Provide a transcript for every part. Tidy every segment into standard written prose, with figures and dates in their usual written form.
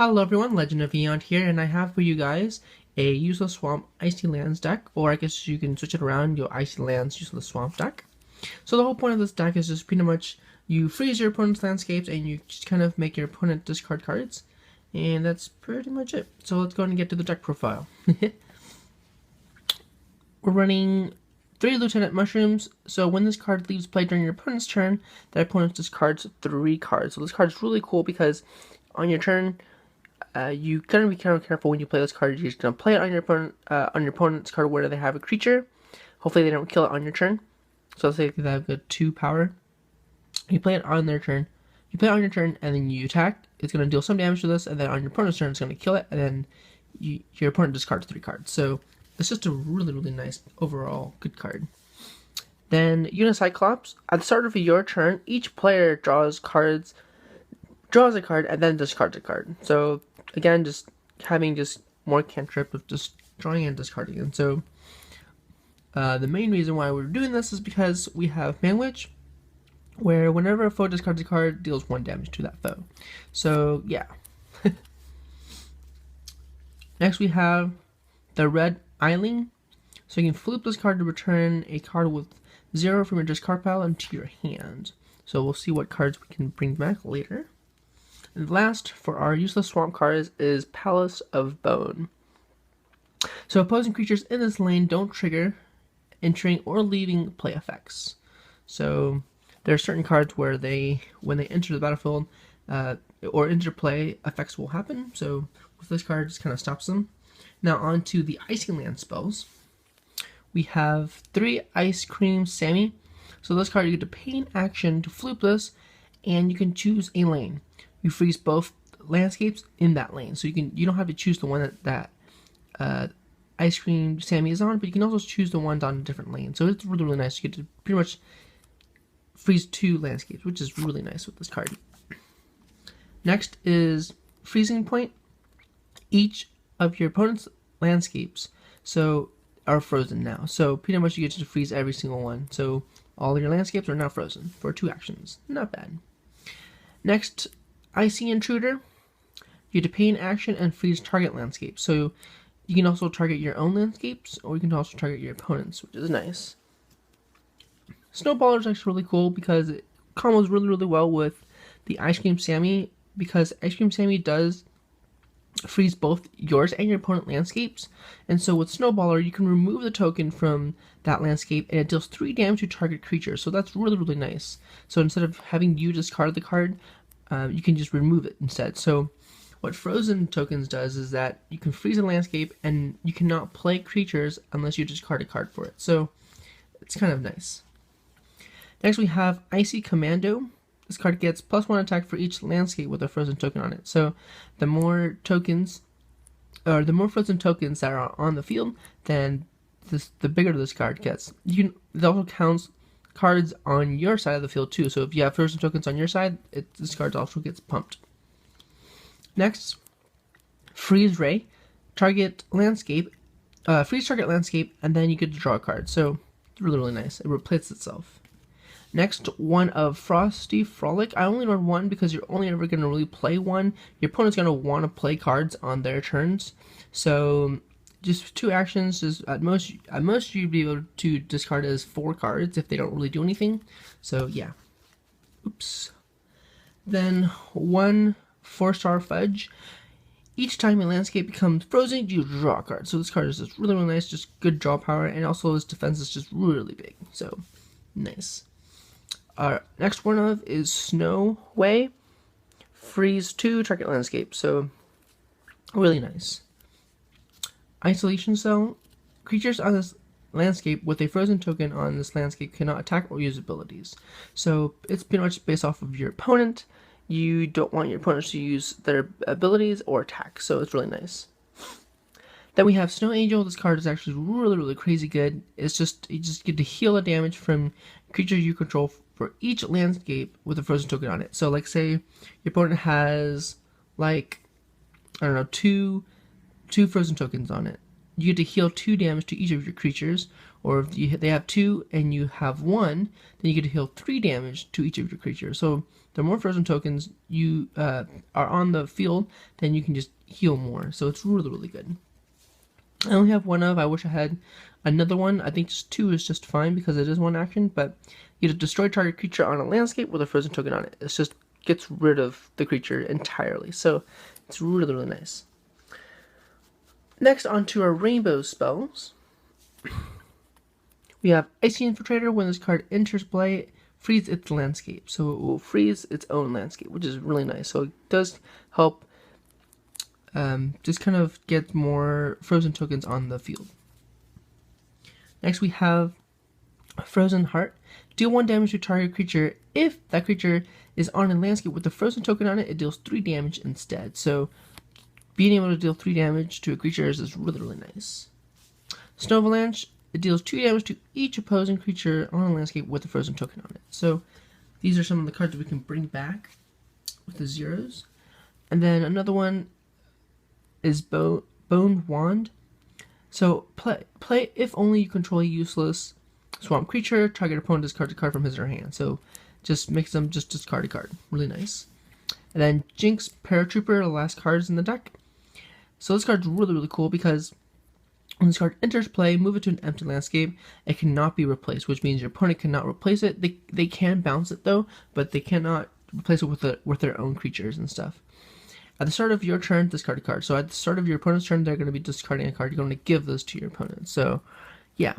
Hello everyone, Legend of Beyond here, and I have for you guys a Useless Swamp IcyLands deck, or I guess you can switch it around, your IcyLands Useless Swamp deck. So the whole point of this deck is just pretty much you freeze your opponent's landscapes and you just kind of make your opponent discard cards, and that's pretty much it. So let's go ahead and get to the deck profile. We're running 3 Lieutenant Mushrooms, so when this card leaves play during your opponent's turn, that opponent discards 3 cards. So this card is really cool because on your turn, you gotta be kind of careful when you play this card. You're just gonna play it on your opponent's card where they have a creature. Hopefully they don't kill it on your turn. So let's say they have a 2 power. You play it on their turn. You play it on your turn, and then you attack. It's gonna deal some damage to this, and then on your opponent's turn, it's gonna kill it, and then your opponent discards 3 cards. So it's just a really nice overall good card. Then Unicyclops. At the start of your turn, each player draws a card, and then discards a card. So again, just having just more cantrip of just drawing and discarding. And so the main reason why we're doing this is because we have Manwich, where whenever a foe discards a card, deals 1 damage to that foe. So yeah. Next we have the red Eileen. So you can flip this card to return a card with 0 from your discard pile into your hand. So we'll see what cards we can bring back later. And last, for our useless swamp cards, is Palace of Bone. So opposing creatures in this lane don't trigger entering or leaving play effects. So there are certain cards where when they enter the battlefield or enter play, effects will happen. So with this card, it just kind of stops them. Now on to the IcyLands spells. We have 3 Ice Cream Sammy. So this card, you get to pay an action to flip this, and you can choose a lane. You freeze both landscapes in that lane, so you don't have to choose the one that Ice Cream Sammy is on, but you can also choose the ones on a different lane. So it's really nice. You get to pretty much freeze 2 landscapes, which is really nice with this card. Next is Freezing Point. Each of your opponent's landscapes are frozen now. So pretty much you get to freeze every single one. So all of your landscapes are now frozen for 2 actions. Not bad. Next, Icy Intruder. You get to pay an action and freeze target landscapes. So you can also target your own landscapes, or you can also target your opponent's, which is nice. Snowballer is actually really cool because it combos really well with the Ice Cream Sammy, because Ice Cream Sammy does freeze both yours and your opponent landscapes. And so with Snowballer, you can remove the token from that landscape and it deals 3 damage to target creature. So that's really nice. So instead of having you discard the card, you can just remove it instead. So what Frozen Tokens does is that you can freeze a landscape and you cannot play creatures unless you discard a card for it. So it's kind of nice. Next we have Icy Commando. This card gets +1 attack for each landscape with a frozen token on it. So the more tokens, or the more frozen tokens that are on the field, then the bigger this card gets. It also counts cards on your side of the field too. So if you have frozen tokens on your side, this card also gets pumped. Next, Freeze Ray. Target landscape, freeze target landscape, and then you get to draw a card. So it's really nice. It replaces itself. Next, one of Frosty Frolic. I only run 1 because you're only ever going to really play 1. Your opponent's going to want to play cards on their turns. So just 2 actions. Just at most you'd be able to discard as 4 cards if they don't really do anything. So yeah. Oops. Then 1 4-star Fudge. Each time a landscape becomes frozen, you draw a card. So this card is just really nice. Just good draw power, and also his defense is just really big. So nice. Our next one of is Snow Way. Freeze 2 target landscape. So really nice. Isolation Cell. Creatures on this landscape with a frozen token on this landscape cannot attack or use abilities. So it's pretty much based off of your opponent. You don't want your opponents to use their abilities or attack. So it's really nice. Then we have Snow Angel. This card is actually really crazy good. You just get to heal the damage from creatures you control for each landscape with a frozen token on it. So like say your opponent has like, I don't know, two frozen tokens on it. You get to heal 2 damage to each of your creatures, or if they have 2 and you have 1, then you get to heal 3 damage to each of your creatures. So the more frozen tokens you are on the field, then you can just heal more. So it's really, really good. I only have one of. I wish I had another one. I think just 2 is just fine because it is one action, but you just destroy target creature on a landscape with a frozen token on it. It just gets rid of the creature entirely. So it's really, really nice. Next, on to our rainbow spells. We have Icy Infiltrator. When this card enters play, freeze its landscape. So it will freeze its own landscape, which is really nice. So it does help just kind of get more frozen tokens on the field. Next, we have Frozen Heart. Deal 1 damage to target creature. If that creature is on a landscape with a frozen token on it, it deals 3 damage instead. So being able to deal 3 damage to a creature is really, really nice. Snow Avalanche. It deals 2 damage to each opposing creature on a landscape with a frozen token on it. So these are some of the cards that we can bring back with the zeros. And then another one is Bone Wand. So play if only you control a useless swamp creature, target opponent discards a card from his or her hand. So just makes them just discard a card. Really nice. And then Jinx Paratrooper, the last cards in the deck. So this card's really, really cool because when this card enters play, move it to an empty landscape. It cannot be replaced, which means your opponent cannot replace it. They can bounce it though, but they cannot replace it with their own creatures and stuff. At the start of your turn, discard a card. So at the start of your opponent's turn, they're going to be discarding a card. You're going to give those to your opponent. So, yeah.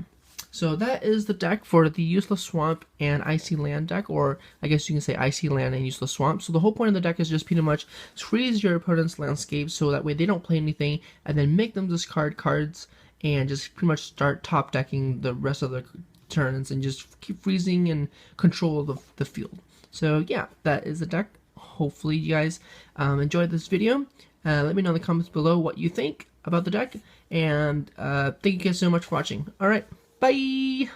So that is the deck for the Useless Swamp and Icy Land deck, or I guess you can say Icy Land and Useless Swamp. So the whole point of the deck is just pretty much freeze your opponent's landscape so that way they don't play anything, and then make them discard cards and just pretty much start top decking the rest of the turns and just keep freezing and control the field. So yeah, that is the deck. Hopefully you guys enjoyed this video. Let me know in the comments below what you think about the deck, and thank you guys so much for watching. Alright, bye!